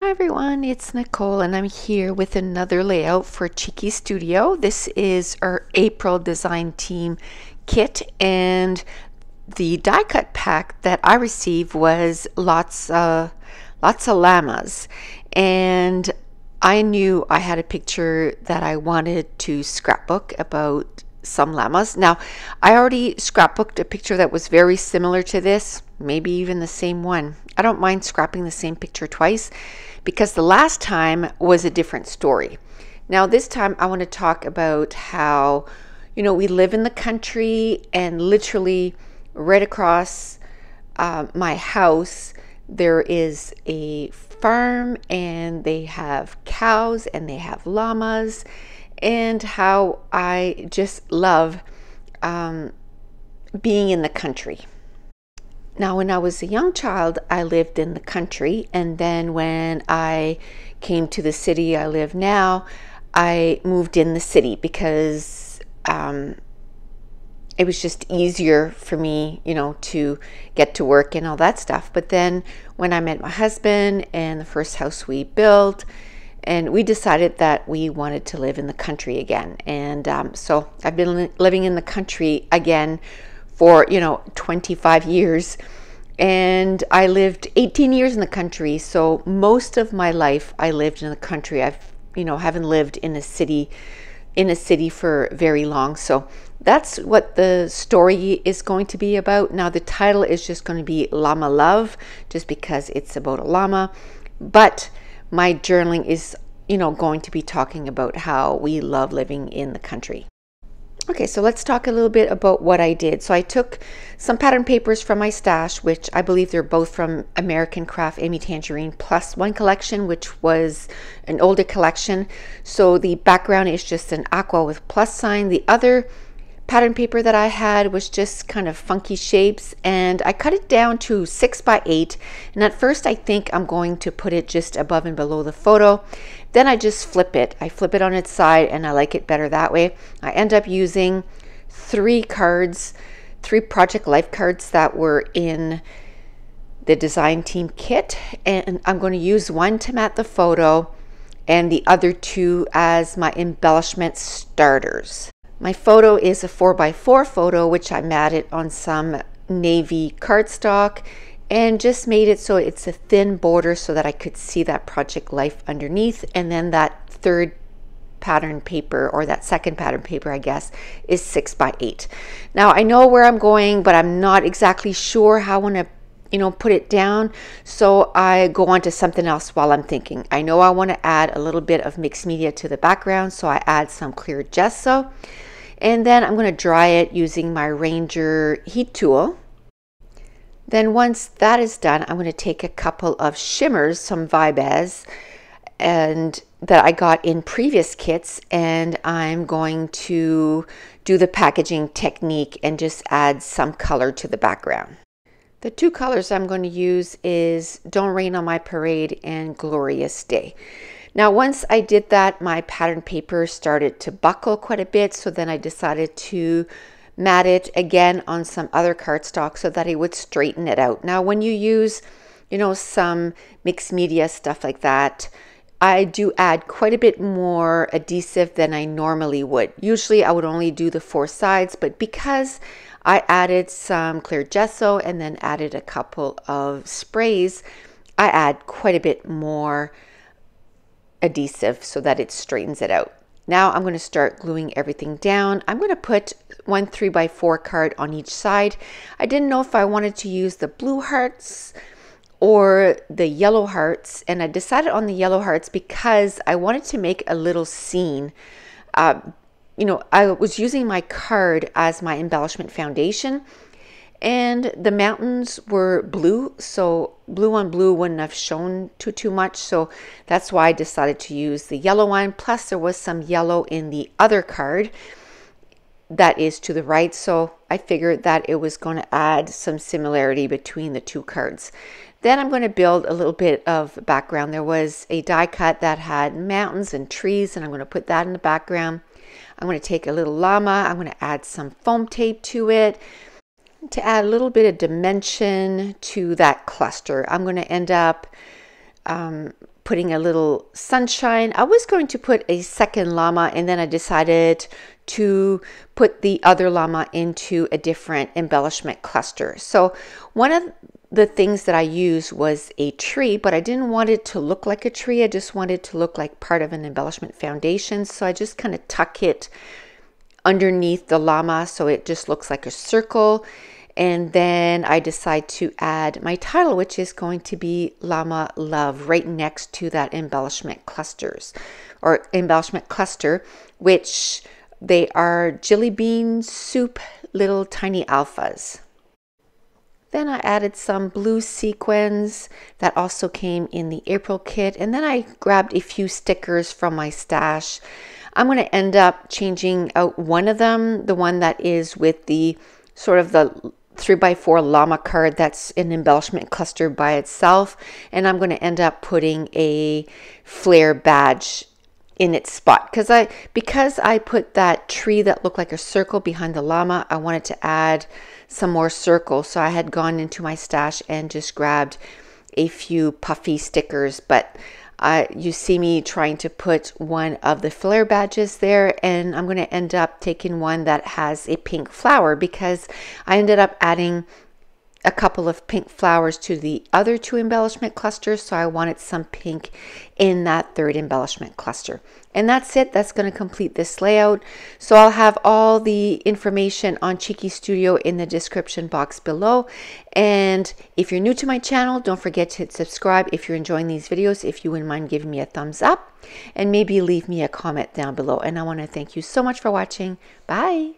Hi everyone, it's Nicole and I'm here with another layout for Cheeky.studio. This is our April design team kit, and the die cut pack that I received was lots of llamas, and I knew I had a picture that I wanted to scrapbook about some llamas. Now, I already scrapbooked a picture that was very similar to this, maybe even the same one. I don't mind scrapping the same picture twice because the last time was a different story. Now, this time I want to talk about how, we live in the country, and literally right across my house, there is a farm, and they have cows and they have llamas, and how I just love being in the country. Now, when I was a young child, I lived in the country, and then when I came to the city I live now, I moved in the city because it was just easier for me, to get to work and all that stuff. But then when I met my husband and the first house we built, and we decided that we wanted to live in the country again. And so I've been living in the country again for 25 years, and I lived 18 years in the country. So most of my life I lived in the country. I've haven't lived in a city for very long. So that's what the story is going to be about. Now, the title is just going to be Llama Love, just because it's about a llama, but my journaling is going to be talking about how we love living in the country. Okay, so let's talk a little bit about what I did. So I took some pattern papers from my stash, which I believe they're both from American Craft Amy Tangerine plus one collection, which was an older collection. So the background is just an aqua with plus sign. The other pattern paper that I had was just kind of funky shapes, and I cut it down to 6 by 8. And at first I think I'm going to put it just above and below the photo. Then I just flip it. I flip it on its side, and I like it better that way. I end up using 3 Project Life cards that were in the design team kit, and I'm going to use one to mat the photo and the other 2 as my embellishment starters. My photo is a 4x4 photo, which I matted on some navy cardstock and just made it so it's a thin border so that I could see that Project Life underneath. And then that third pattern paper, or that second pattern paper, I guess, is 6 by 8. Now, I know where I'm going, but I'm not exactly sure how I want to put it down, so I go on to something else while I'm thinking. I know I want to add a little bit of mixed media to the background, so I add some clear gesso, and then I'm going to dry it using my Ranger heat tool. Then once that is done, I'm going to take a couple of shimmers, some Vibez, and that I got in previous kits, and I'm going to do the packaging technique and just add some color to the background. The 2 colors I'm going to use is Don't Rain on My Parade and Glorious Day. Now, once I did that, my pattern paper started to buckle quite a bit, so then I decided to mat it again on some other cardstock so that it would straighten it out. Now, when you use, some mixed media stuff like that, I do add quite a bit more adhesive than I normally would. Usually I would only do the 4 sides, but because I added some clear gesso and then added a couple of sprays, I add quite a bit more adhesive so that it straightens it out. Now I'm going to start gluing everything down. I'm going to put 1 3x4 card on each side. I didn't know if I wanted to use the blue hearts or the yellow hearts, and I decided on the yellow hearts because I wanted to make a little scene. I was using my card as my embellishment foundation, and the mountains were blue, so blue on blue wouldn't have shown too much, so that's why I decided to use the yellow one. Plus there was some yellow in the other card that is to the right, so I figured that it was going to add some similarity between the 2 cards. Then I'm going to build a little bit of background. There was a die cut that had mountains and trees, and I'm going to put that in the background. I'm going to take a little llama. I'm going to add some foam tape to it to add a little bit of dimension to that cluster. I'm going to end up putting a little sunshine. I was going to put a second llama, and then I decided to put the other llama into a different embellishment cluster. So one of the things that I used was a tree, but I didn't want it to look like a tree. I just wanted it to look like part of an embellishment foundation. So I just kind of tuck it underneath the llama so it just looks like a circle. And then I decide to add my title, which is going to be Llama Love, right next to that embellishment cluster, which they are jelly bean soup little tiny alphas. Then I added some blue sequins that also came in the April kit. And then I grabbed a few stickers from my stash. I'm going to end up changing out one of them, the one that is with the sort of the 3x4 llama card that's an embellishment cluster by itself. And I'm going to end up putting a flare badge in its spot because I put that tree that looked like a circle behind the llama. I wanted to add some more circles, so I had gone into my stash and just grabbed a few puffy stickers. But you see me trying to put one of the flare badges there, and I'm going to end up taking one that has a pink flower because I ended up adding a couple of pink flowers to the other two embellishment clusters, so I wanted some pink in that third embellishment cluster. And that's it. That's going to complete this layout. So I'll have all the information on Cheeky Studio in the description box below. And if you're new to my channel, don't forget to hit subscribe. If you're enjoying these videos, if you wouldn't mind giving me a thumbs up and maybe leave me a comment down below. And I want to thank you so much for watching. Bye.